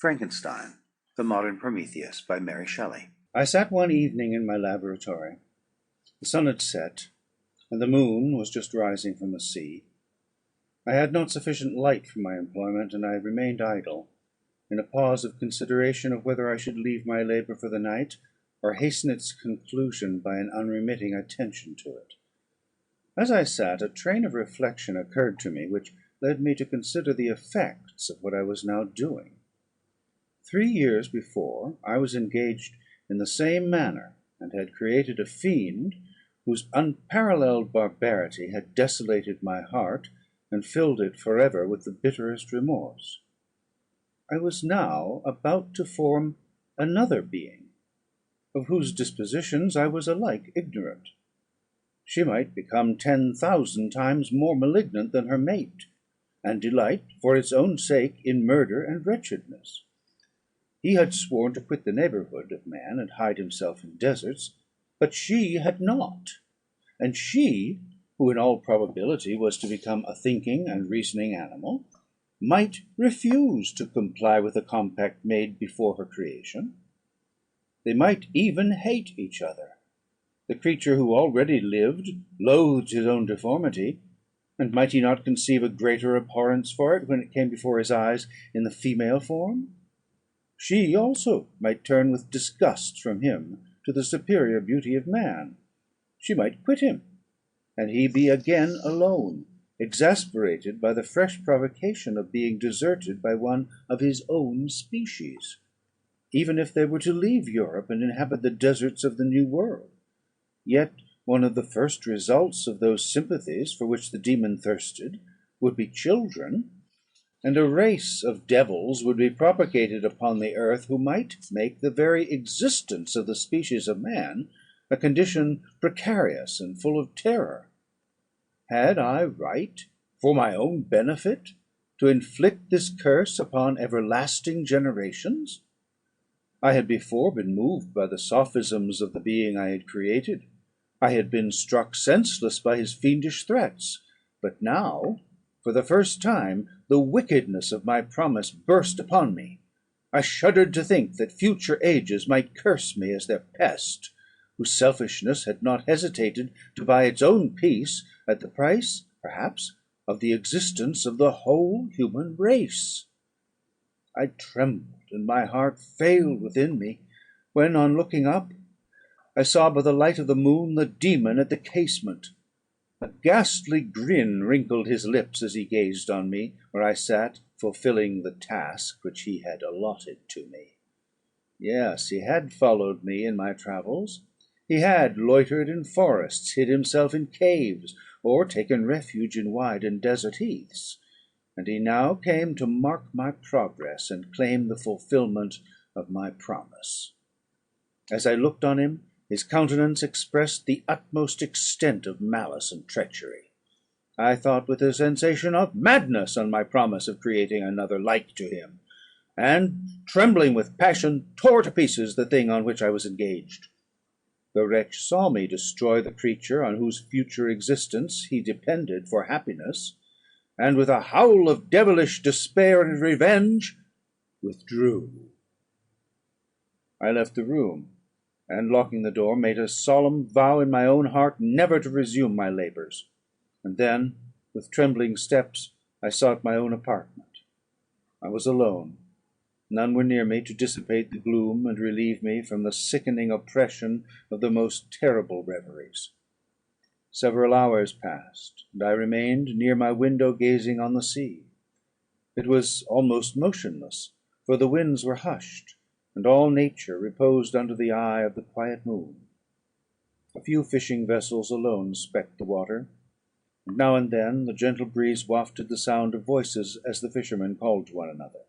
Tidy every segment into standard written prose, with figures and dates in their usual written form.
Frankenstein, The Modern Prometheus, by Mary Shelley. I sat one evening in my laboratory. The sun had set, and the moon was just rising from the sea. I had not sufficient light for my employment, and I remained idle, in a pause of consideration of whether I should leave my labour for the night, or hasten its conclusion by an unremitting attention to it. As I sat, a train of reflection occurred to me, which led me to consider the effects of what I was now doing. 3 years before, I was engaged in the same manner, and had created a fiend whose unparalleled barbarity had desolated my heart, and filled it for ever with the bitterest remorse. I was now about to form another being, of whose dispositions I was alike ignorant. She might become 10,000 times more malignant than her mate, and delight, for its own sake, in murder and wretchedness. He had sworn to quit the neighbourhood of man, and hide himself in deserts, but she had not; and she, who in all probability was to become a thinking and reasoning animal, might refuse to comply with the compact made before her creation. They might even hate each other. The creature who already lived loathed his own deformity, and might he not conceive a greater abhorrence for it when it came before his eyes in the female form? She also might turn with disgust from him to the superior beauty of man. She might quit him, and he be again alone, exasperated by the fresh provocation of being deserted by one of his own species, even if they were to leave Europe and inhabit the deserts of the New World. Yet one of the first results of those sympathies for which the demon thirsted would be children, and a race of devils would be propagated upon the earth, who might make the very existence of the species of man a condition precarious and full of terror. Had I right, for my own benefit, to inflict this curse upon everlasting generations? I had before been moved by the sophisms of the being I had created. I had been struck senseless by his fiendish threats; but now, for the first time, the wickedness of my promise burst upon me. I shuddered to think that future ages might curse me as their pest, whose selfishness had not hesitated to buy its own peace at the price, perhaps, of the existence of the whole human race. I trembled, and my heart failed within me, when, on looking up, I saw by the light of the moon the demon at the casement. A ghastly grin wrinkled his lips as he gazed on me, where I sat fulfilling the task which he had allotted to me. Yes, he had followed me in my travels. He had loitered in forests, hid himself in caves, or taken refuge in wide and desert heaths; and he now came to mark my progress, and claim the fulfilment of my promise. As I looked on him, his countenance expressed the utmost extent of malice and treachery. I thought with a sensation of madness on my promise of creating another like to him, and, trembling with passion, tore to pieces the thing on which I was engaged. The wretch saw me destroy the creature on whose future existence he depended for happiness, and with a howl of devilish despair and revenge, withdrew. I left the room, and, locking the door, made a solemn vow in my own heart never to resume my labours; and then, with trembling steps, I sought my own apartment. I was alone. None were near me to dissipate the gloom, and relieve me from the sickening oppression of the most terrible reveries. Several hours passed, and I remained near my window gazing on the sea. It was almost motionless, for the winds were hushed, and all nature reposed under the eye of the quiet moon. A few fishing vessels alone specked the water, and now and then the gentle breeze wafted the sound of voices as the fishermen called to one another.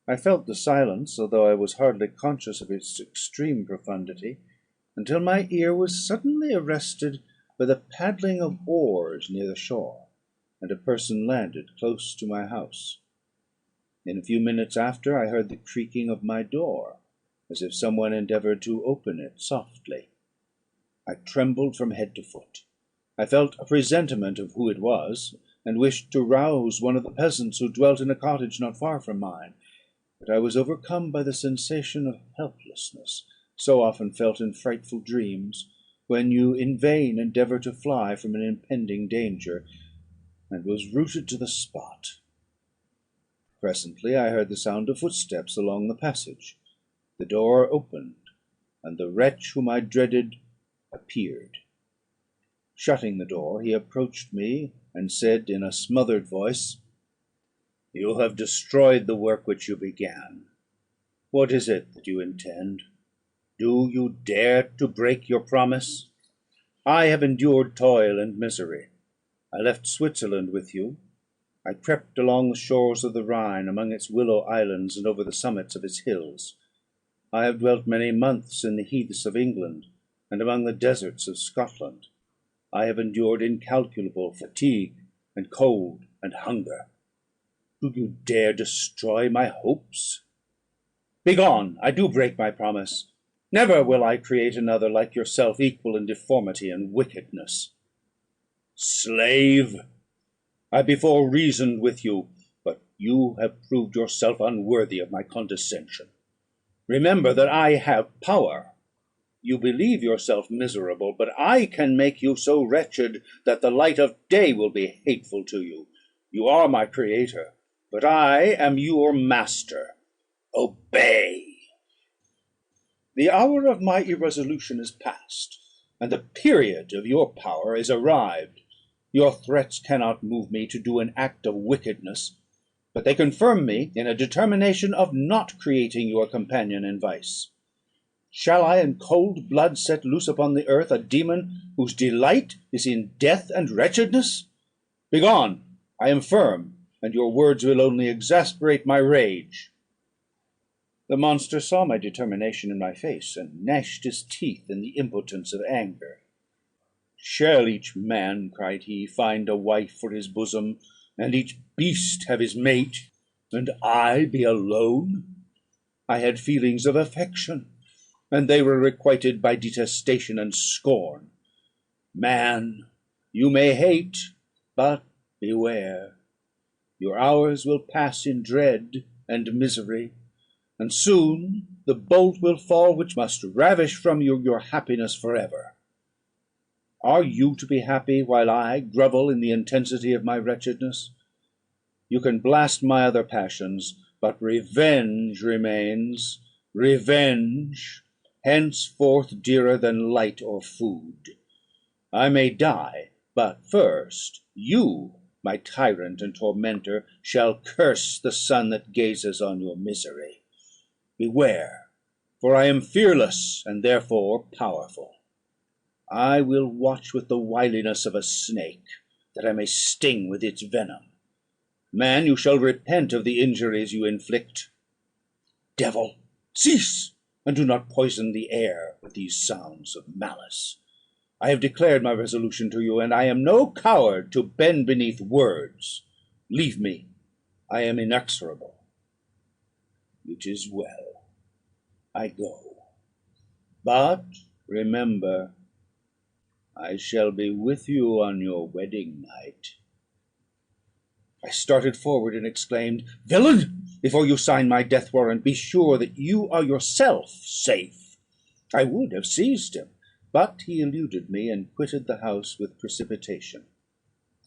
I felt the silence, although I was hardly conscious of its extreme profundity, until my ear was suddenly arrested by the paddling of oars near the shore, and a person landed close to my house. In a few minutes after, I heard the creaking of my door, as if some one endeavoured to open it softly. I trembled from head to foot. I felt a presentiment of who it was, and wished to rouse one of the peasants who dwelt in a cottage not far from mine. but I was overcome by the sensation of helplessness, so often felt in frightful dreams, when you in vain endeavour to fly from an impending danger, and was rooted to the spot. Presently I heard the sound of footsteps along the passage. The door opened, and the wretch whom I dreaded appeared. Shutting the door, he approached me, and said in a smothered voice, "You have destroyed the work which you began. What is it that you intend? Do you dare to break your promise? I have endured toil and misery. I left Switzerland with you. I crept along the shores of the Rhine, among its willow islands, and over the summits of its hills. I have dwelt many months in the heaths of England, and among the deserts of Scotland. I have endured incalculable fatigue, and cold, and hunger. Do you dare destroy my hopes? Begone! I do break my promise. Never will I create another like yourself, equal in deformity and wickedness. Slave! I before reasoned with you, but you have proved yourself unworthy of my condescension. Remember that I have power. You believe yourself miserable, but I can make you so wretched that the light of day will be hateful to you. You are my creator, but I am your master. Obey." The hour of my irresolution is past, and the period of your power is arrived. Your threats cannot move me to do an act of wickedness, but they confirm me in a determination of not creating you a companion in vice. Shall I in cold blood set loose upon the earth a demon whose delight is in death and wretchedness? Begone! I am firm, and your words will only exasperate my rage." The monster saw my determination in my face, and gnashed his teeth in the impotence of anger. "Shall each man," cried he, "find a wife for his bosom, and each beast have his mate, and I be alone? I had feelings of affection, and they were requited by detestation and scorn. Man, you may hate, but beware. Your hours will pass in dread and misery, and soon the bolt will fall which must ravish from you your happiness for ever. Are you to be happy while I grovel in the intensity of my wretchedness? You can blast my other passions, but revenge remains. Revenge, henceforth dearer than light or food. I may die, but first you, my tyrant and tormentor, shall curse the sun that gazes on your misery. Beware, for I am fearless, and therefore powerful. I will watch with the wiliness of a snake, that I may sting with its venom. Man, you shall repent of the injuries you inflict. Devil, cease, and do not poison the air with these sounds of malice. I have declared my resolution to you, and I am no coward to bend beneath words. Leave me, I am inexorable. It is well, I go. But remember, I shall be with you on your wedding night." I started forward, and exclaimed, "Villain! Before you sign my death warrant, be sure that you are yourself safe." I would have seized him, but he eluded me, and quitted the house with precipitation.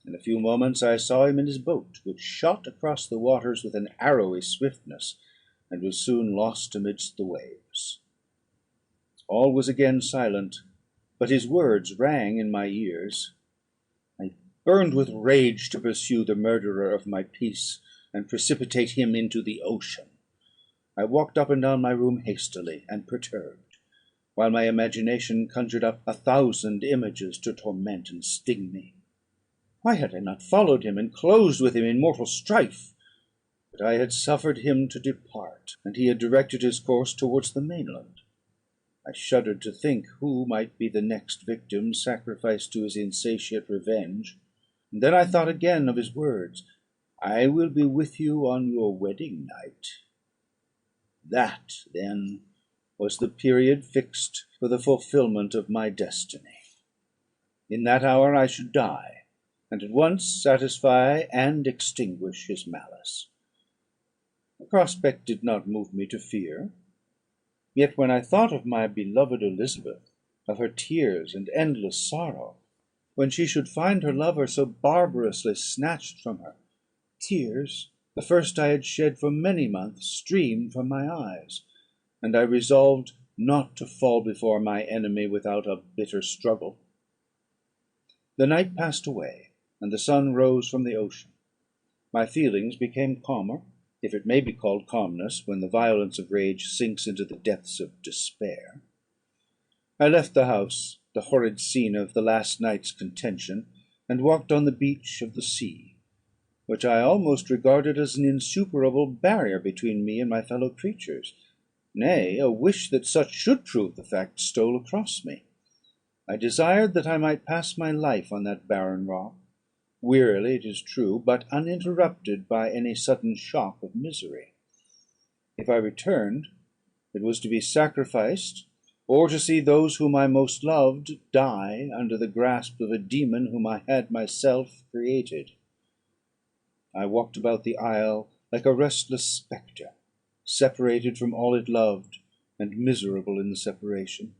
In a few moments I saw him in his boat, which shot across the waters with an arrowy swiftness, and was soon lost amidst the waves. All was again silent, but his words rang in my ears. I burned with rage to pursue the murderer of my peace, and precipitate him into the ocean. I walked up and down my room hastily and perturbed, while my imagination conjured up 1,000 images to torment and sting me. Why had I not followed him, and closed with him in mortal strife? But I had suffered him to depart, and he had directed his course towards the mainland. I shuddered to think who might be the next victim sacrificed to his insatiate revenge. And then I thought again of his words, "I will be with you on your wedding night." That, then, was the period fixed for the fulfilment of my destiny. In that hour I should die, and at once satisfy and extinguish his malice. The prospect did not move me to fear. Yet when I thought of my beloved Elizabeth, of her tears and endless sorrow, when she should find her lover so barbarously snatched from her, tears, the first I had shed for many months, streamed from my eyes, and I resolved not to fall before my enemy without a bitter struggle. The night passed away, and the sun rose from the ocean. My feelings became calmer, if it may be called calmness when the violence of rage sinks into the depths of despair. I left the house, the horrid scene of the last night's contention, and walked on the beach of the sea, which I almost regarded as an insuperable barrier between me and my fellow creatures. Nay, a wish that such should prove the fact stole across me. I desired that I might pass my life on that barren rock, wearily it is true, but uninterrupted by any sudden shock of misery. If I returned, it was to be sacrificed, or to see those whom I most loved die under the grasp of a demon whom I had myself created. I walked about the isle like a restless spectre, separated from all it loved, and miserable in the separation.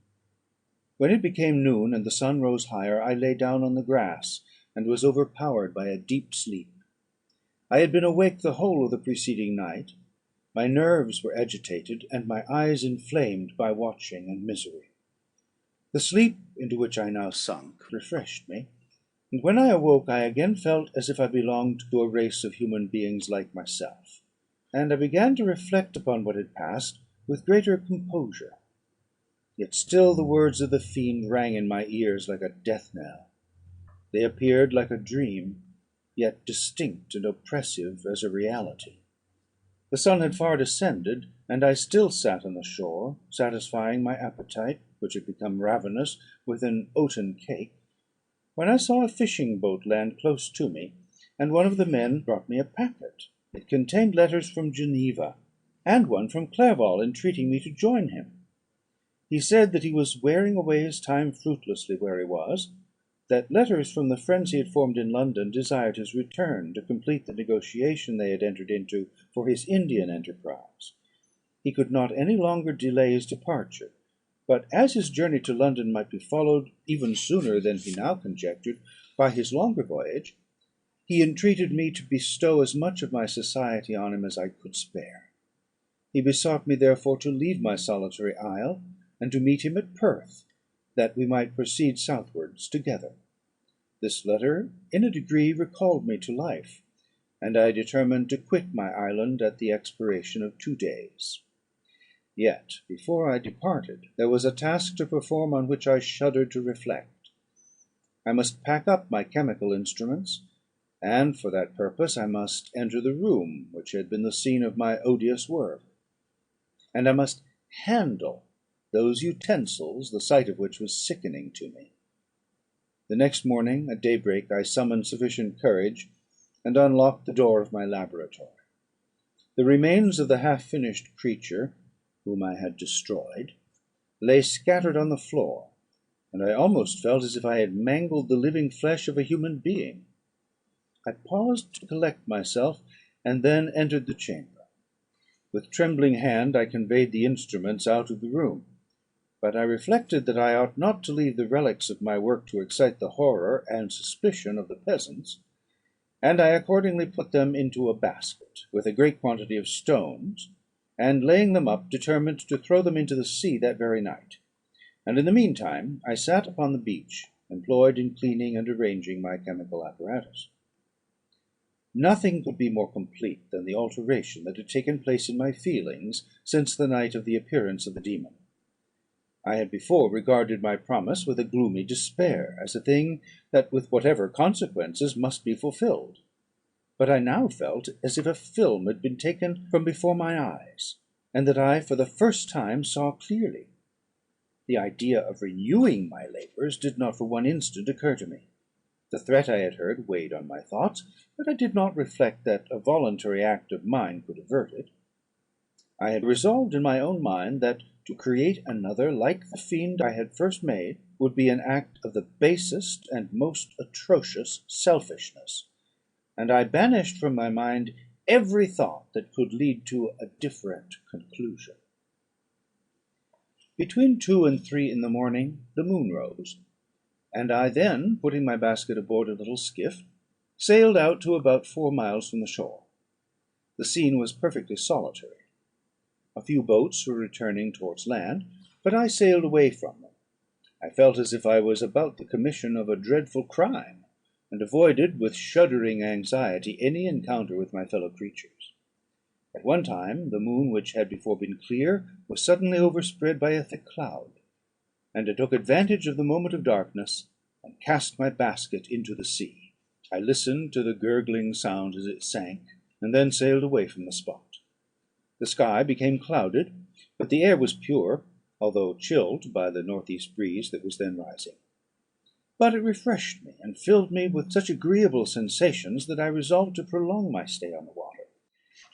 When it became noon, and the sun rose higher, I lay down on the grass, and was overpowered by a deep sleep. I had been awake the whole of the preceding night. My nerves were agitated, and my eyes inflamed by watching and misery. The sleep into which I now sunk refreshed me, and when I awoke I again felt as if I belonged to a race of human beings like myself, and I began to reflect upon what had passed with greater composure. Yet still the words of the fiend rang in my ears like a death knell. They appeared like a dream, yet distinct and oppressive as a reality. The sun had far descended, and I still sat on the shore, satisfying my appetite, which had become ravenous, with an oaten cake, when I saw a fishing boat land close to me, and one of the men brought me a packet. It contained letters from Geneva, and one from Clerval, entreating me to join him. He said that he was wearing away his time fruitlessly where he was, that letters from the friends he had formed in London desired his return to complete the negotiation they had entered into for his Indian enterprise. He could not any longer delay his departure; but as his journey to London might be followed, even sooner than he now conjectured, by his longer voyage, he entreated me to bestow as much of my society on him as I could spare. He besought me therefore to leave my solitary isle, and to meet him at Perth, that we might proceed southwards together. This letter in a degree recalled me to life, and I determined to quit my island at the expiration of 2 days. Yet, before I departed, there was a task to perform on which I shuddered to reflect. I must pack up my chemical instruments, and for that purpose I must enter the room which had been the scene of my odious work, and I must handle those utensils, the sight of which was sickening to me. The next morning, at daybreak, I summoned sufficient courage, and unlocked the door of my laboratory. The remains of the half-finished creature, whom I had destroyed, lay scattered on the floor, and I almost felt as if I had mangled the living flesh of a human being. I paused to collect myself, and then entered the chamber. With trembling hand I conveyed the instruments out of the room; but I reflected that I ought not to leave the relics of my work to excite the horror and suspicion of the peasants, and I accordingly put them into a basket, with a great quantity of stones, and, laying them up, determined to throw them into the sea that very night; and in the mean time I sat upon the beach, employed in cleaning and arranging my chemical apparatus. Nothing could be more complete than the alteration that had taken place in my feelings since the night of the appearance of the demon. I had before regarded my promise with a gloomy despair, as a thing that, with whatever consequences, must be fulfilled; but I now felt as if a film had been taken from before my eyes, and that I for the first time saw clearly. The idea of renewing my labours did not for one instant occur to me. The threat I had heard weighed on my thoughts, but I did not reflect that a voluntary act of mine could avert it. I had resolved in my own mind that to create another like the fiend I had first made would be an act of the basest and most atrocious selfishness, and I banished from my mind every thought that could lead to a different conclusion. Between 2 and 3 in the morning the moon rose, and I then, putting my basket aboard a little skiff, sailed out to about 4 miles from the shore. The scene was perfectly solitary. A few boats were returning towards land, but I sailed away from them. I felt as if I was about the commission of a dreadful crime, and avoided with shuddering anxiety any encounter with my fellow creatures. At one time the moon, which had before been clear, was suddenly overspread by a thick cloud, and I took advantage of the moment of darkness, and cast my basket into the sea. I listened to the gurgling sound as it sank, and then sailed away from the spot. The sky became clouded, but the air was pure, although chilled by the north-east breeze that was then rising. But it refreshed me, and filled me with such agreeable sensations, that I resolved to prolong my stay on the water,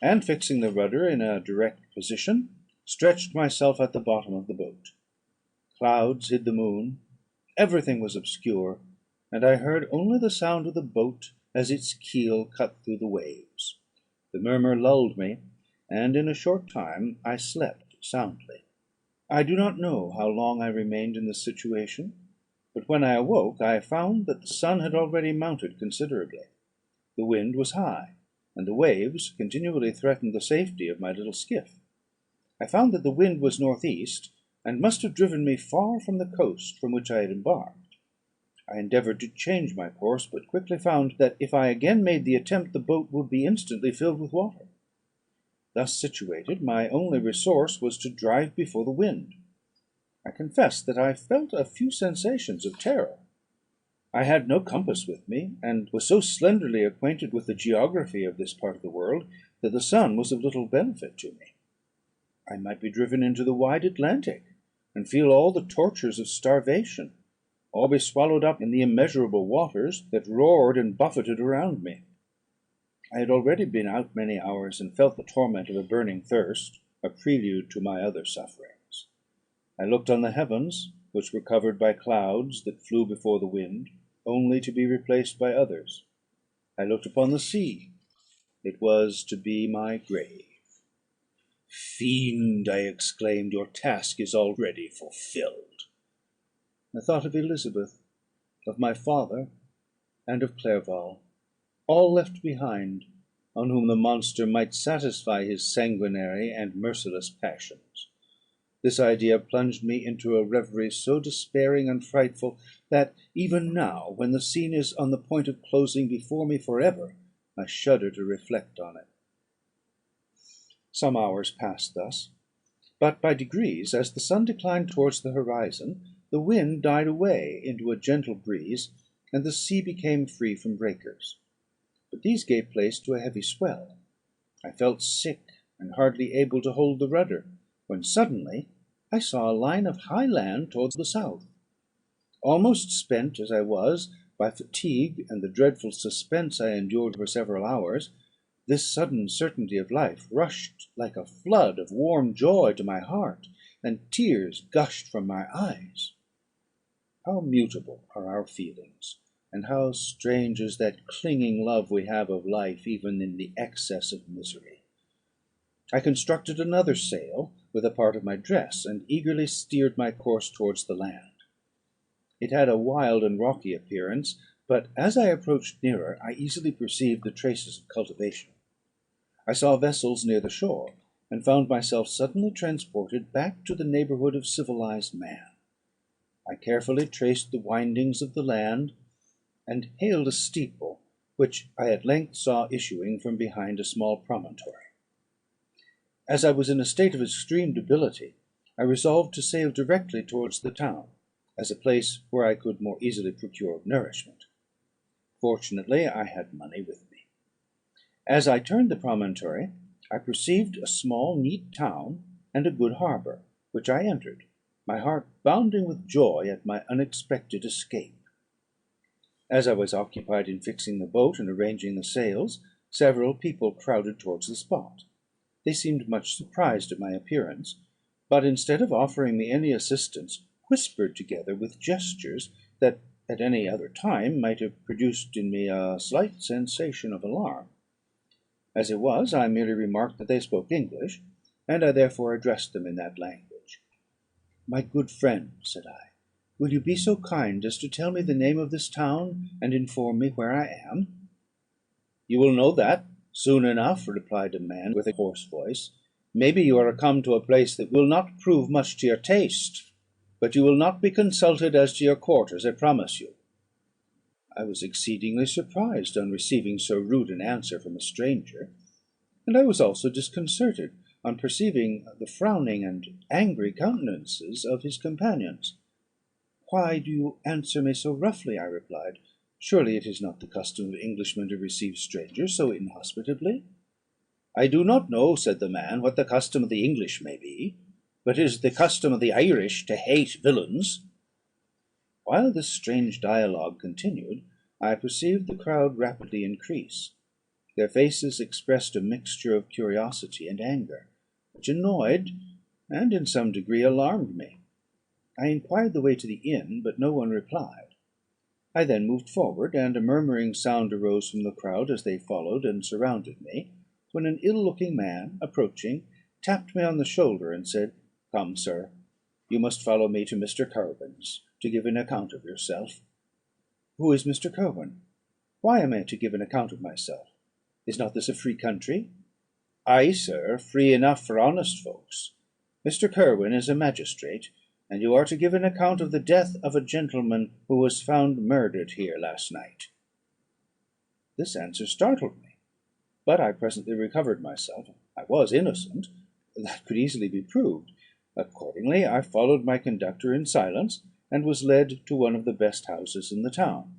and, fixing the rudder in a direct position, stretched myself at the bottom of the boat. Clouds hid the moon, everything was obscure, and I heard only the sound of the boat as its keel cut through the waves. The murmur lulled me, and in a short time I slept soundly. I do not know how long I remained in this situation, but when I awoke I found that the sun had already mounted considerably. The wind was high, and the waves continually threatened the safety of my little skiff. I found that the wind was north-east, and must have driven me far from the coast from which I had embarked. I endeavoured to change my course, but quickly found that if I again made the attempt, the boat would be instantly filled with water. Thus situated, my only resource was to drive before the wind. I confess that I felt a few sensations of terror. I had no compass with me, and was so slenderly acquainted with the geography of this part of the world, that the sun was of little benefit to me. I might be driven into the wide Atlantic, and feel all the tortures of starvation, or be swallowed up in the immeasurable waters that roared and buffeted around me. I had already been out many hours, and felt the torment of a burning thirst, a prelude to my other sufferings. I looked on the heavens, which were covered by clouds that flew before the wind, only to be replaced by others. I looked upon the sea; it was to be my grave. "Fiend!" I exclaimed, "your task is already fulfilled." I thought of Elizabeth, of my father, and of Clerval, all left behind, on whom the monster might satisfy his sanguinary and merciless passions. This idea plunged me into a reverie so despairing and frightful, that even now, when the scene is on the point of closing before me for ever, I shudder to reflect on it. Some hours passed thus; but by degrees, as the sun declined towards the horizon, the wind died away into a gentle breeze, and the sea became free from breakers. But these gave place to a heavy swell. I felt sick, and hardly able to hold the rudder, when suddenly I saw a line of high land towards the south. Almost spent as I was by fatigue and the dreadful suspense I endured for several hours, this sudden certainty of life rushed like a flood of warm joy to my heart, and tears gushed from my eyes. How mutable are our feelings, and how strange is that clinging love we have of life, even in the excess of misery! I constructed another sail with a part of my dress, and eagerly steered my course towards the land. It had a wild and rocky appearance, but as I approached nearer, I easily perceived the traces of cultivation. I saw vessels near the shore, and found myself suddenly transported back to the neighbourhood of civilized man. I carefully traced the windings of the land, and hailed a steeple, which I at length saw issuing from behind a small promontory. As I was in a state of extreme debility, I resolved to sail directly towards the town, as a place where I could more easily procure nourishment. Fortunately, I had money with me. As I turned the promontory, I perceived a small neat town and a good harbour, which I entered, my heart bounding with joy at my unexpected escape. As I was occupied in fixing the boat and arranging the sails, several people crowded towards the spot. They seemed much surprised at my appearance, but instead of offering me any assistance, whispered together with gestures that at any other time might have produced in me a slight sensation of alarm. As it was, I merely remarked that they spoke English, and I therefore addressed them in that language. "My good friend," said I, "will you be so kind as to tell me the name of this town, and inform me where I am?" "You will know that soon enough," replied a man with a hoarse voice. "Maybe you are come to a place that will not prove much to your taste, but you will not be consulted as to your quarters, I promise you." I was exceedingly surprised on receiving so rude an answer from a stranger, and I was also disconcerted on perceiving the frowning and angry countenances of his companions. "Why do you answer me so roughly?" I replied. "Surely it is not the custom of Englishmen to receive strangers so inhospitably?" "I do not know," said the man, "what the custom of the English may be, but it is the custom of the Irish to hate villains." While this strange dialogue continued, I perceived the crowd rapidly increase. Their faces expressed a mixture of curiosity and anger, which annoyed and in some degree alarmed me. I inquired the way to the inn, but no one replied. I then moved forward, and a murmuring sound arose from the crowd as they followed and surrounded me, when an ill-looking man, approaching, tapped me on the shoulder, and said, "Come, sir, you must follow me to Mr. Kirwan's, to give an account of yourself." "Who is Mr. Kirwan? Why am I to give an account of myself? Is not this a free country?" "Ay, sir, free enough for honest folks. Mr. Kirwan is a magistrate, and you are to give an account of the death of a gentleman who was found murdered here last night." This answer startled me, but I presently recovered myself. I was innocent; that could easily be proved. Accordingly, I followed my conductor in silence, and was led to one of the best houses in the town.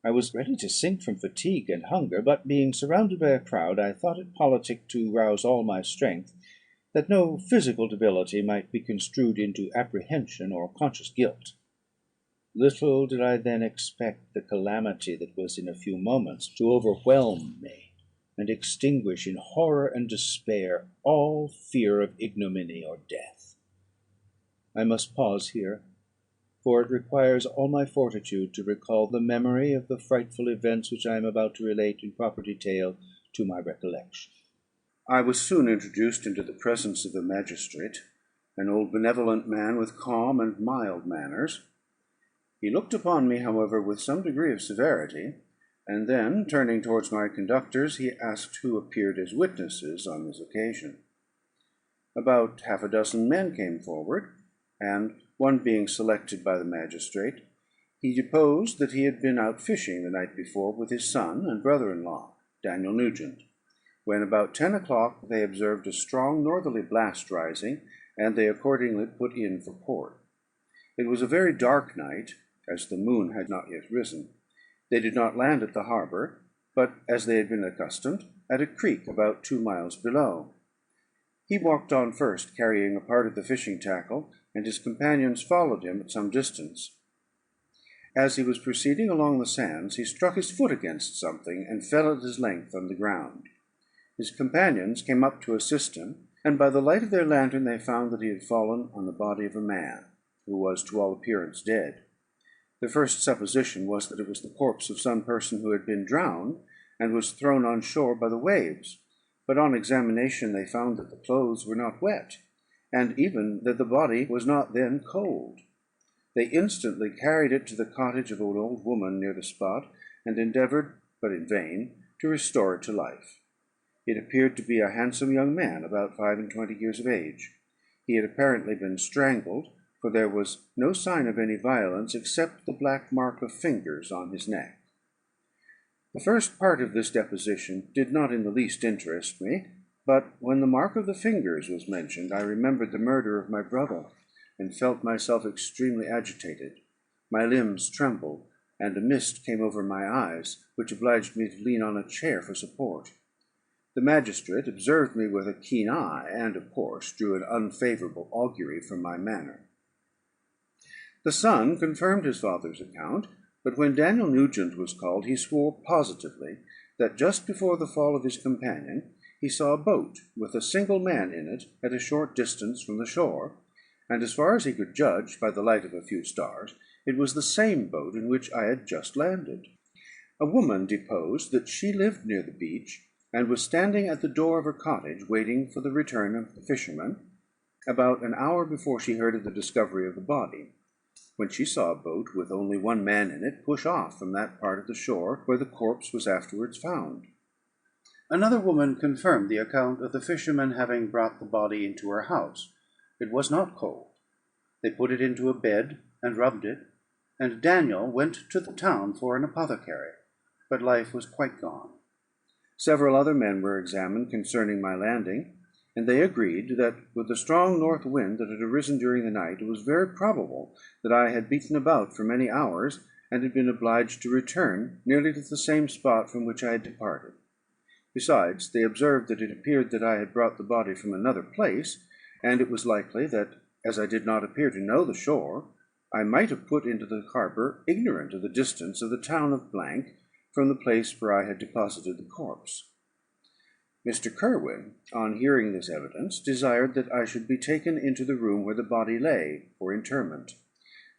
I was ready to sink from fatigue and hunger, but being surrounded by a crowd, I thought it politic to rouse all my strength, that no physical debility might be construed into apprehension or conscious guilt. Little did I then expect the calamity that was in a few moments to overwhelm me, and extinguish in horror and despair all fear of ignominy or death. I must pause here, for it requires all my fortitude to recall the memory of the frightful events which I am about to relate in proper detail to my recollection. I was soon introduced into the presence of the magistrate, an old benevolent man with calm and mild manners. He looked upon me, however, with some degree of severity, and then, turning towards my conductors, he asked who appeared as witnesses on this occasion. About half a dozen men came forward, and, one being selected by the magistrate, he deposed that he had been out fishing the night before with his son and brother-in-law, Daniel Nugent, when about 10 o'clock they observed a strong northerly blast rising, and they accordingly put in for port. It was a very dark night, as the moon had not yet risen. They did not land at the harbour, but, as they had been accustomed, at a creek about 2 miles below. He walked on first, carrying a part of the fishing tackle, and his companions followed him at some distance. As he was proceeding along the sands, he struck his foot against something, and fell at his length on the ground. His companions came up to assist him, and by the light of their lantern they found that he had fallen on the body of a man, who was to all appearance dead. The first supposition was that it was the corpse of some person who had been drowned, and was thrown on shore by the waves; but on examination they found that the clothes were not wet, and even that the body was not then cold. They instantly carried it to the cottage of an old woman near the spot, and endeavoured, but in vain, to restore it to life. It appeared to be a handsome young man, about 25 years of age. He had apparently been strangled, for there was no sign of any violence except the black mark of fingers on his neck. The first part of this deposition did not in the least interest me, but when the mark of the fingers was mentioned, I remembered the murder of my brother, and felt myself extremely agitated. My limbs trembled, and a mist came over my eyes, which obliged me to lean on a chair for support. The magistrate observed me with a keen eye, and, of course, drew an unfavourable augury from my manner. The son confirmed his father's account, but when Daniel Nugent was called, he swore positively that just before the fall of his companion he saw a boat with a single man in it at a short distance from the shore, and as far as he could judge by the light of a few stars, it was the same boat in which I had just landed. A woman deposed that she lived near the beach, and was standing at the door of her cottage, waiting for the return of the fisherman, about an hour before she heard of the discovery of the body, when she saw a boat with only one man in it push off from that part of the shore where the corpse was afterwards found. Another woman confirmed the account of the fishermen having brought the body into her house. It was not cold. They put it into a bed and rubbed it, and Daniel went to the town for an apothecary, but life was quite gone. Several other men were examined concerning my landing, and they agreed that, with the strong north wind that had arisen during the night, it was very probable that I had beaten about for many hours, and had been obliged to return nearly to the same spot from which I had departed. Besides, they observed that it appeared that I had brought the body from another place, and it was likely that, as I did not appear to know the shore, I might have put into the harbour, ignorant of the distance of the town of from the place where I had deposited the corpse. Mr. Kerwin, on hearing this evidence, desired that I should be taken into the room where the body lay for interment,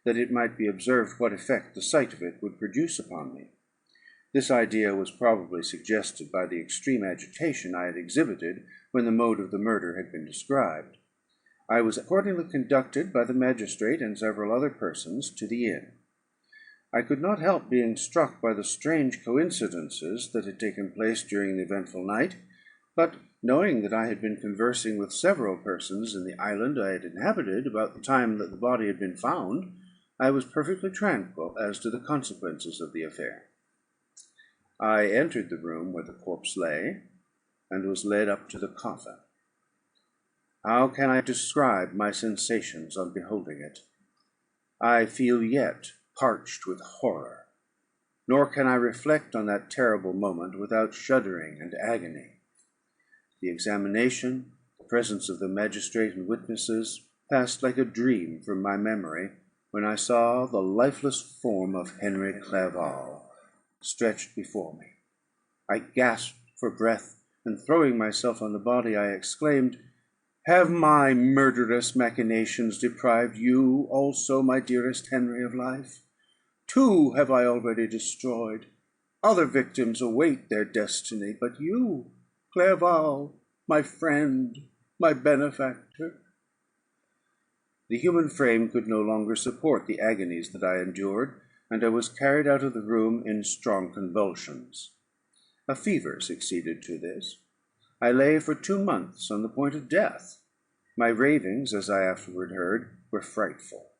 that it might be observed what effect the sight of it would produce upon me. This idea was probably suggested by the extreme agitation I had exhibited when the mode of the murder had been described. I was accordingly conducted by the magistrate and several other persons to the inn. I could not help being struck by the strange coincidences that had taken place during the eventful night, but knowing that I had been conversing with several persons in the island I had inhabited about the time that the body had been found, I was perfectly tranquil as to the consequences of the affair. I entered the room where the corpse lay, and was led up to the coffin. How can I describe my sensations on beholding it? I feel yet parched with horror, nor can I reflect on that terrible moment without shuddering and agony. The examination, the presence of the magistrate and witnesses, passed like a dream from my memory, when I saw the lifeless form of Henry Clerval stretched before me. I gasped for breath, and throwing myself on the body, I exclaimed, "Have my murderous machinations deprived you also, my dearest Henry, of life? 2 have I already destroyed. Other victims await their destiny, but you, Clerval, my friend, my benefactor." The human frame could no longer support the agonies that I endured, and I was carried out of the room in strong convulsions. A fever succeeded to this. I lay for 2 months on the point of death. My ravings, as I afterward heard, were frightful.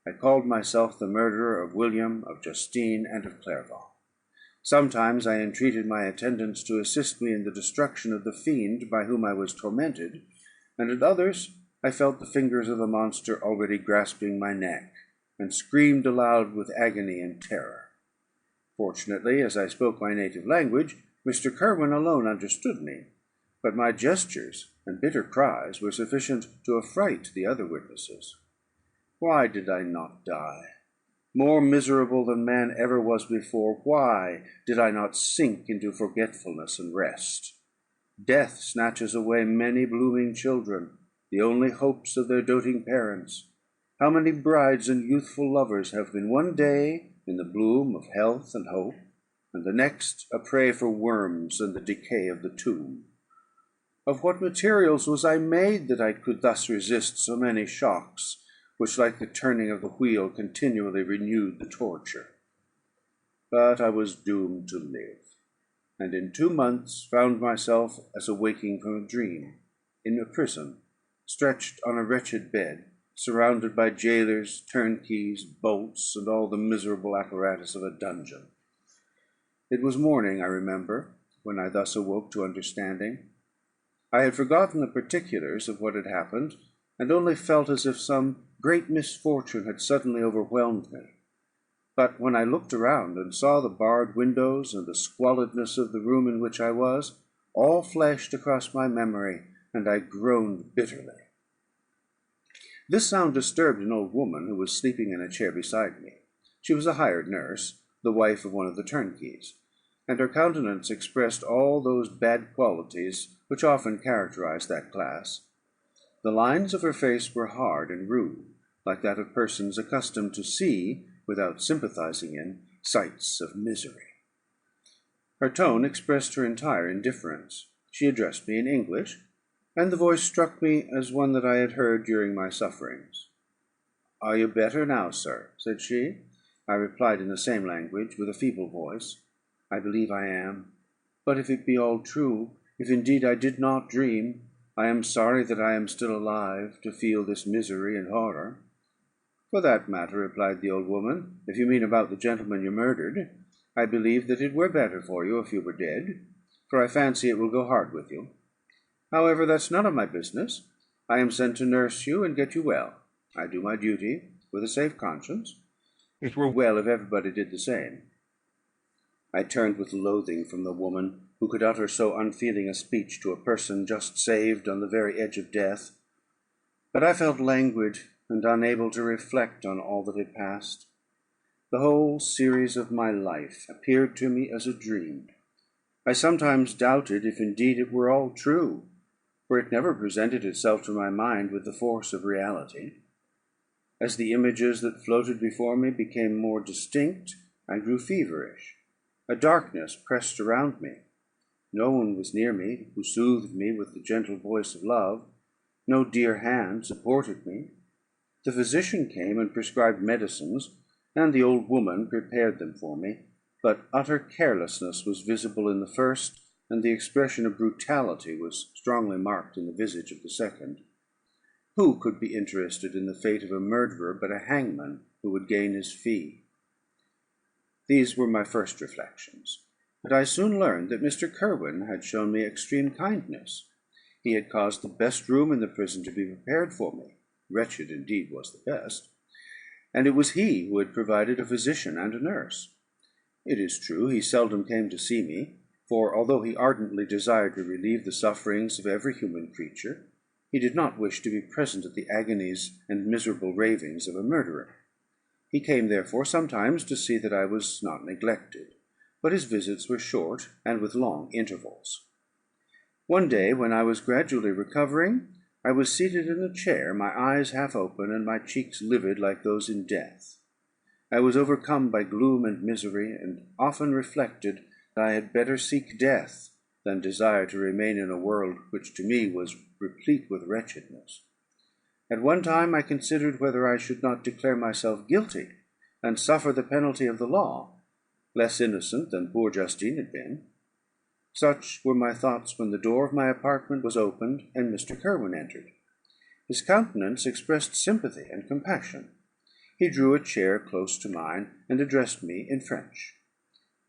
I called myself the murderer of William, of Justine, and of Clerval. Sometimes I entreated my attendants to assist me in the destruction of the fiend by whom I was tormented, and at others I felt the fingers of the monster already grasping my neck, and screamed aloud with agony and terror. Fortunately, as I spoke my native language, Mr. Kerwin alone understood me, but my gestures and bitter cries were sufficient to affright the other witnesses. Why did I not die? More miserable than man ever was before, why did I not sink into forgetfulness and rest? Death snatches away many blooming children, the only hopes of their doting parents. How many brides and youthful lovers have been one day in the bloom of health and hope, and the next a prey for worms and the decay of the tomb? Of what materials was I made that I could thus resist so many shocks, which, like the turning of the wheel, continually renewed the torture? But I was doomed to live, and in 2 months found myself, as awaking from a dream, in a prison, stretched on a wretched bed, surrounded by jailers, turnkeys, bolts, and all the miserable apparatus of a dungeon. It was morning, I remember, when I thus awoke to understanding. I had forgotten the particulars of what had happened, and only felt as if some great misfortune had suddenly overwhelmed me. But when I looked around and saw the barred windows and the squalidness of the room in which I was, all flashed across my memory, and I groaned bitterly. This sound disturbed an old woman who was sleeping in a chair beside me. She was a hired nurse, the wife of one of the turnkeys, and her countenance expressed all those bad qualities which often characterize that class. The lines of her face were hard and rude, like that of persons accustomed to see, without sympathizing in, sights of misery. Her tone expressed her entire indifference, She addressed me in English, and the voice struck me as one that I had heard during my sufferings. "Are you better now, sir?" said she. I replied in the same language, with a feeble voice, "I believe I am; but if it be all true, if indeed I did not dream, I am sorry that I am still alive to feel this misery and horror." "For that matter," replied the old woman, "if you mean about the gentleman you murdered, I believe that it were better for you if you were dead, for I fancy it will go hard with you. However, that's none of my business. I am sent to nurse you and get you well. I do my duty with a safe conscience. It were well if everybody did the same." I turned with loathing from the woman who could utter so unfeeling a speech to a person just saved on the very edge of death; but I felt languid and unable to reflect on all that had passed. The whole series of my life appeared to me as a dream. I sometimes doubted if indeed it were all true, for it never presented itself to my mind with the force of reality. As the images that floated before me became more distinct, I grew feverish. A darkness pressed around me. No one was near me who soothed me with the gentle voice of love. No dear hand supported me. The physician came and prescribed medicines, and the old woman prepared them for me, but utter carelessness was visible in the first, and the expression of brutality was strongly marked in the visage of the second. Who could be interested in the fate of a murderer but a hangman who would gain his fee? These were my first reflections; but I soon learned that Mr. Kirwin had shown me extreme kindness. He had caused the best room in the prison to be prepared for me. Wretched indeed was the best; and it was he who had provided a physician and a nurse. It is true he seldom came to see me, for although he ardently desired to relieve the sufferings of every human creature, he did not wish to be present at the agonies and miserable ravings of a murderer. He came therefore sometimes to see that I was not neglected, but his visits were short and with long intervals. One day, when I was gradually recovering, I was seated in a chair, my eyes half open, and my cheeks livid like those in death. I was overcome by gloom and misery, and often reflected that I had better seek death than desire to remain in a world which to me was replete with wretchedness. At one time I considered whether I should not declare myself guilty, and suffer the penalty of the law, less innocent than poor Justine had been. Such were my thoughts when the door of my apartment was opened, and Mr. Kirwin entered. His countenance expressed sympathy and compassion. He drew a chair close to mine, and addressed me in French.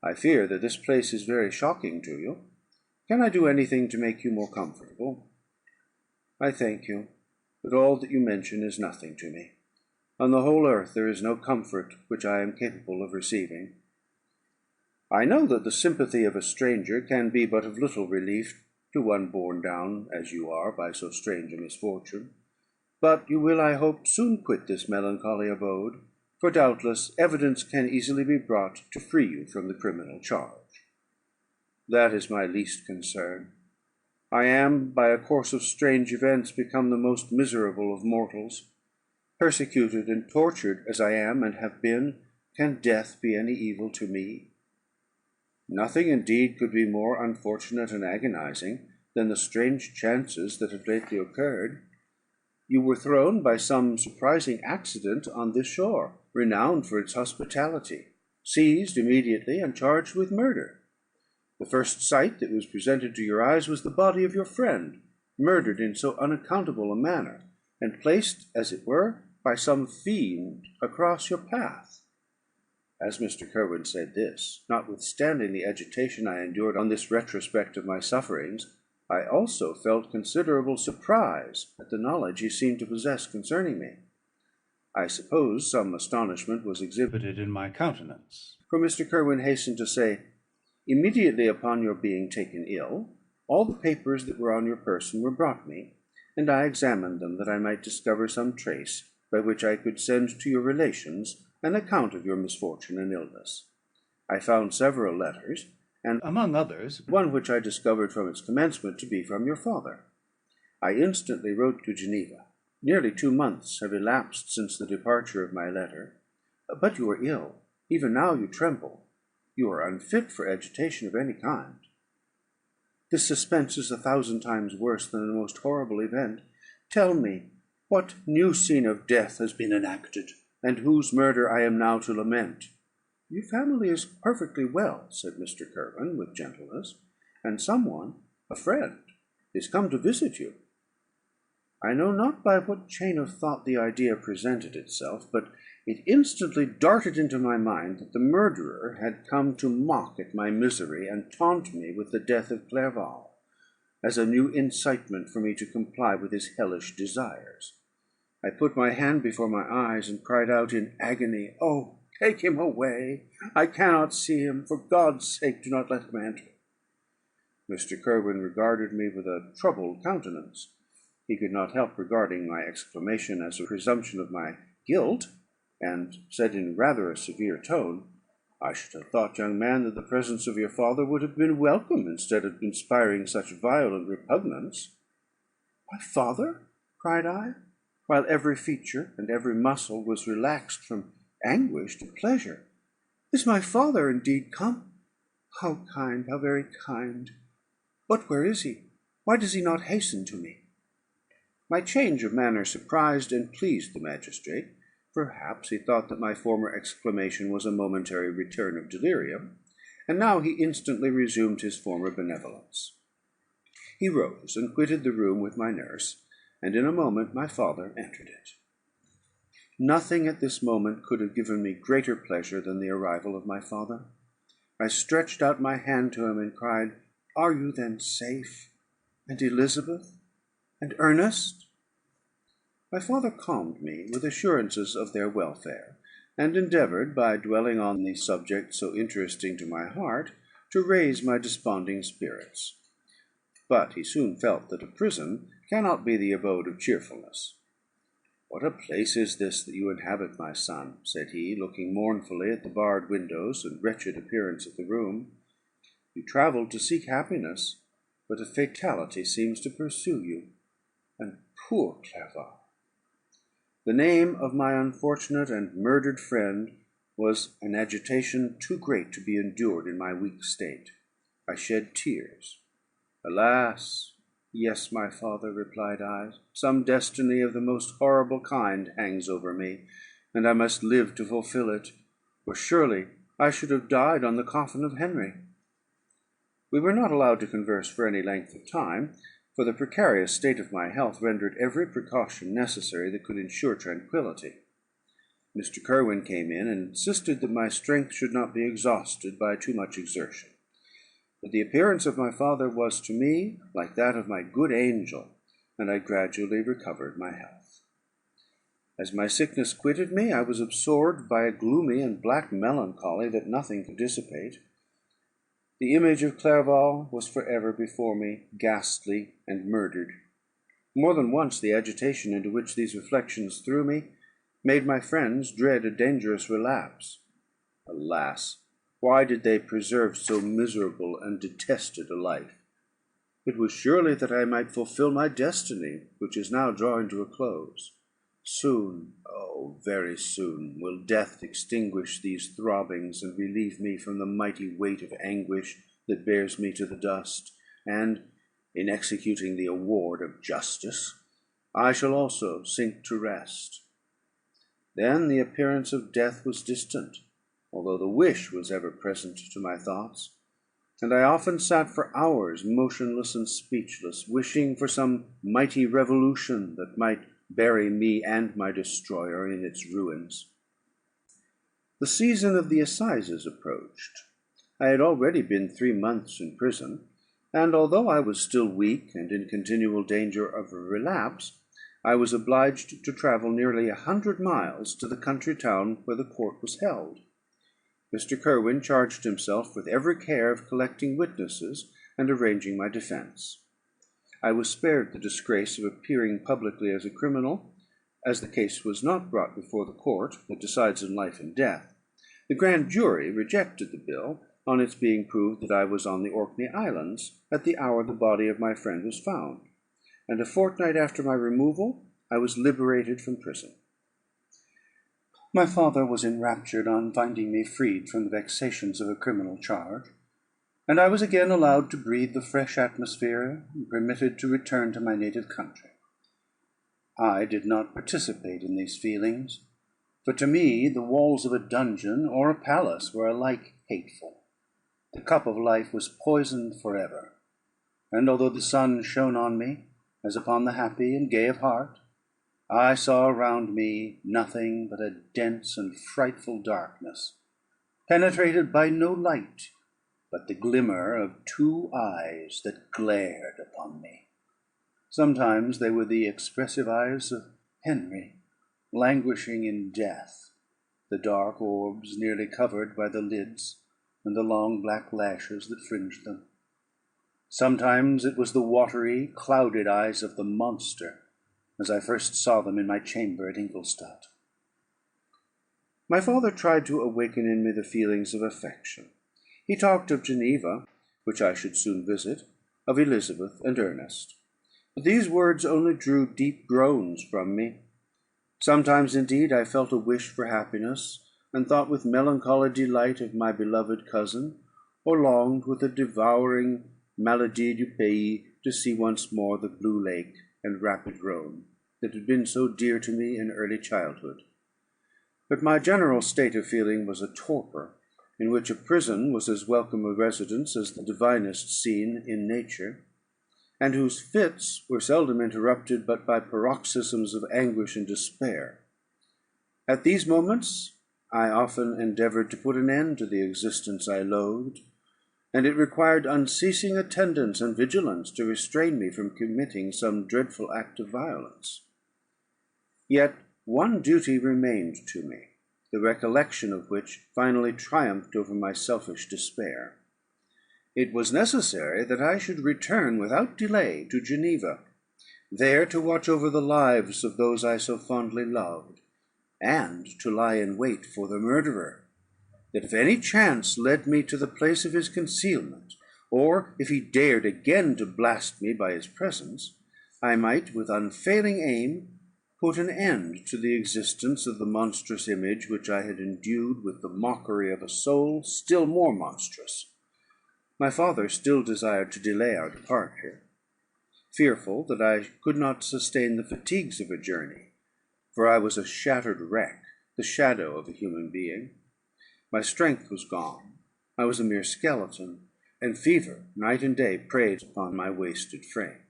"I fear that this place is very shocking to you. Can I do anything to make you more comfortable?" "I thank you, but all that you mention is nothing to me. On the whole earth there is no comfort which I am capable of receiving." "I know that the sympathy of a stranger can be but of little relief to one borne down, as you are, by so strange a misfortune. But you will, I hope, soon quit this melancholy abode, for doubtless evidence can easily be brought to free you from the criminal charge." "That is my least concern. I am, by a course of strange events, become the most miserable of mortals. Persecuted and tortured as I am and have been, can death be any evil to me? Nothing indeed could be more unfortunate and agonizing than the strange chances that have lately occurred. You were thrown by some surprising accident on this shore, renowned for its hospitality, seized immediately, and charged with murder. The first sight that was presented to your eyes was the body of your friend, murdered in so unaccountable a manner, and placed, as it were, by some fiend across your path." As Mr. Kirwin said this, notwithstanding the agitation I endured on this retrospect of my sufferings, I also felt considerable surprise at the knowledge he seemed to possess concerning me. I suppose some astonishment was exhibited in my countenance, for Mr. Kirwin hastened to say, "Immediately upon your being taken ill, all the papers that were on your person were brought me, and I examined them, that I might discover some trace by which I could send to your relations an account of your misfortune and illness. I found several letters, and among others one which I discovered from its commencement to be from your father. I instantly wrote to Geneva. Nearly 2 months have elapsed since the departure of my letter. But you are ill. Even now you tremble. You are unfit for agitation of any kind." This suspense is 1,000 times worse than the most horrible event. Tell me, what new scene of death has been enacted, and whose murder I am now to lament?" "Your family is perfectly well," said Mr. Kirwin with gentleness, "and someone, a friend, is come to visit you." I know not by what chain of thought the idea presented itself, but it instantly darted into my mind that the murderer had come to mock at my misery and taunt me with the death of Clerval, as a new incitement for me to comply with his hellish desires. I put my hand before my eyes, and cried out in agony, "Oh, take him away! I cannot see him. For God's sake, do not let him enter." Mr. Kirwin regarded me with a troubled countenance. He could not help regarding my exclamation as a presumption of my guilt, and said in rather a severe tone, "I should have thought, young man, that the presence of your father would have been welcome, instead of inspiring such violent repugnance." "My father?" cried I, while every feature and every muscle was relaxed from anguish to pleasure. "Is my father indeed come? How kind, how very kind! But where is he? Why does he not hasten to me?" My change of manner surprised and pleased the magistrate. Perhaps he thought that my former exclamation was a momentary return of delirium, and now he instantly resumed his former benevolence. He rose and quitted the room with my nurse, and in a moment my father entered it. Nothing at this moment could have given me greater pleasure than the arrival of my father. I stretched out my hand to him, and cried, "Are you then safe? And Elizabeth? And Ernest?" My father calmed me with assurances of their welfare, and endeavoured, by dwelling on the subject so interesting to my heart, to raise my desponding spirits. But he soon felt that a prison cannot be the abode of cheerfulness. "What a place is this that you inhabit, my son?" said he, looking mournfully at the barred windows and wretched appearance of the room. "You travelled to seek happiness, but a fatality seems to pursue you. And poor Clerval!" The name of my unfortunate and murdered friend was an agitation too great to be endured in my weak state. I shed tears. "Alas! Yes, my father," replied I, "some destiny of the most horrible kind hangs over me, and I must live to fulfil it, for surely I should have died on the coffin of Henry." We were not allowed to converse for any length of time, for the precarious state of my health rendered every precaution necessary that could ensure tranquillity. Mr. Kirwin came in, and insisted that my strength should not be exhausted by too much exertion. But the appearance of my father was to me like that of my good angel, and I gradually recovered my health. As my sickness quitted me, I was absorbed by a gloomy and black melancholy that nothing could dissipate. The image of Clerval was for ever before me, ghastly and murdered. More than once the agitation into which these reflections threw me made my friends dread a dangerous relapse. Alas! why did they preserve so miserable and detested a life? It was surely that I might fulfil my destiny, which is now drawing to a close. Soon, oh, very soon, will death extinguish these throbbings, and relieve me from the mighty weight of anguish that bears me to the dust, and, in executing the award of justice, I shall also sink to rest. Then the appearance of death was distant, although the wish was ever present to my thoughts, and I often sat for hours motionless and speechless, wishing for some mighty revolution that might bury me and my destroyer in its ruins. The season of the assizes approached. I had already been 3 months in prison, and although I was still weak and in continual danger of a relapse, I was obliged to travel nearly 100 miles to the country town where the court was held. Mr. Kirwin charged himself with every care of collecting witnesses and arranging my defence. I was spared the disgrace of appearing publicly as a criminal, as the case was not brought before the court that decides in life and death. The grand jury rejected the bill, on its being proved that I was on the Orkney Islands at the hour the body of my friend was found, and a fortnight after my removal I was liberated from prison. My father was enraptured on finding me freed from the vexations of a criminal charge, and I was again allowed to breathe the fresh atmosphere, and permitted to return to my native country. I did not participate in these feelings, for to me the walls of a dungeon or a palace were alike hateful. The cup of life was poisoned for ever, and although the sun shone on me, as upon the happy and gay of heart, I saw around me nothing but a dense and frightful darkness, penetrated by no light but the glimmer of two eyes that glared upon me. Sometimes they were the expressive eyes of Henry, languishing in death, the dark orbs nearly covered by the lids, and the long black lashes that fringed them. Sometimes it was the watery, clouded eyes of the monster, as I first saw them in my chamber at Ingolstadt. My father tried to awaken in me the feelings of affection. He talked of Geneva, which I should soon visit, of Elizabeth and Ernest. But these words only drew deep groans from me. Sometimes, indeed, I felt a wish for happiness, and thought with melancholy delight of my beloved cousin, or longed with a devouring maladie du pays to see once more the blue lake and rapid Rhone that had been so dear to me in early childhood. But my general state of feeling was a torpor, in which a prison was as welcome a residence as the divinest scene in nature, and whose fits were seldom interrupted but by paroxysms of anguish and despair. At these moments I often endeavoured to put an end to the existence I loathed, and it required unceasing attendance and vigilance to restrain me from committing some dreadful act of violence. Yet one duty remained to me, the recollection of which finally triumphed over my selfish despair. It was necessary that I should return without delay to Geneva, there to watch over the lives of those I so fondly loved, and to lie in wait for the murderer, that if any chance led me to the place of his concealment, or if he dared again to blast me by his presence, I might, with unfailing aim, put an end to the existence of the monstrous image which I had endued with the mockery of a soul still more monstrous. My father still desired to delay our departure, fearful that I could not sustain the fatigues of a journey, for I was a shattered wreck, the shadow of a human being. My strength was gone, I was a mere skeleton, and fever night and day preyed upon my wasted frame.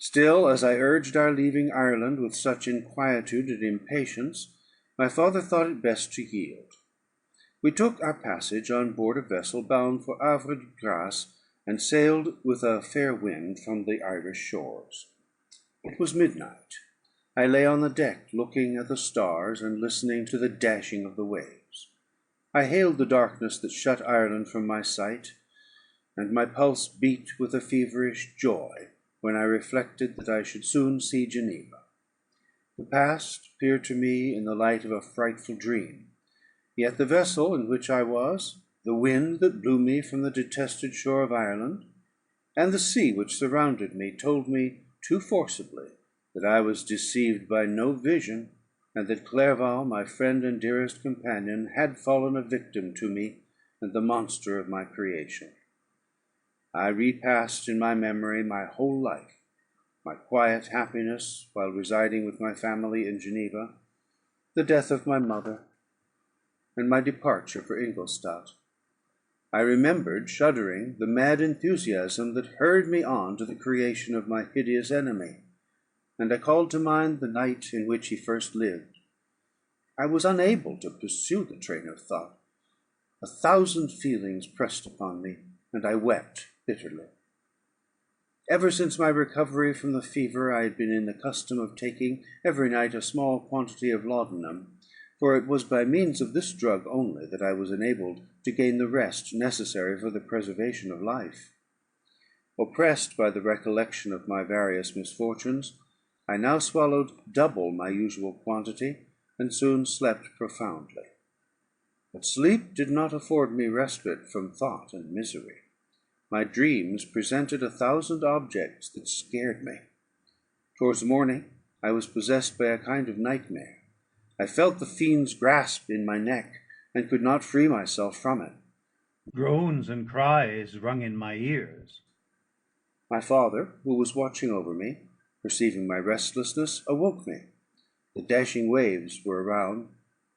Still, as I urged our leaving Ireland with such inquietude and impatience, my father thought it best to yield. We took our passage on board a vessel bound for Havre de Grace, and sailed with a fair wind from the Irish shores. It was midnight. I lay on the deck, looking at the stars and listening to the dashing of the waves. I hailed the darkness that shut Ireland from my sight, and my pulse beat with a feverish joy when I reflected that I should soon see Geneva. The past appeared to me in the light of a frightful dream, yet the vessel in which I was, the wind that blew me from the detested shore of Ireland, and the sea which surrounded me, told me too forcibly that I was deceived by no vision, and that Clerval, my friend and dearest companion, had fallen a victim to me and the monster of my creation. I repassed in my memory my whole life, my quiet happiness while residing with my family in Geneva, the death of my mother, and my departure for Ingolstadt. I remembered, shuddering, the mad enthusiasm that hurried me on to the creation of my hideous enemy, and I called to mind the night in which he first lived. I was unable to pursue the train of thought. 1,000 feelings pressed upon me, and I wept bitterly. Ever since my recovery from the fever, I had been in the custom of taking every night a small quantity of laudanum, for it was by means of this drug only that I was enabled to gain the rest necessary for the preservation of life. Oppressed by the recollection of my various misfortunes, I now swallowed double my usual quantity, and soon slept profoundly. But sleep did not afford me respite from thought and misery. My dreams presented 1,000 objects that scared me. Towards morning I was possessed by a kind of nightmare. I felt the fiend's grasp in my neck, and could not free myself from it. Groans and cries rung in my ears. My father, who was watching over me, perceiving my restlessness, awoke me. The dashing waves were around,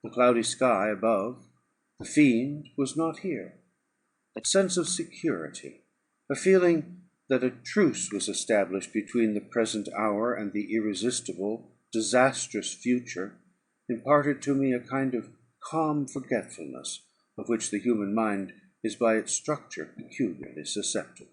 the cloudy sky above. The fiend was not here. A sense of security, a feeling that a truce was established between the present hour and the irresistible, disastrous future, imparted to me a kind of calm forgetfulness, of which the human mind is by its structure peculiarly susceptible.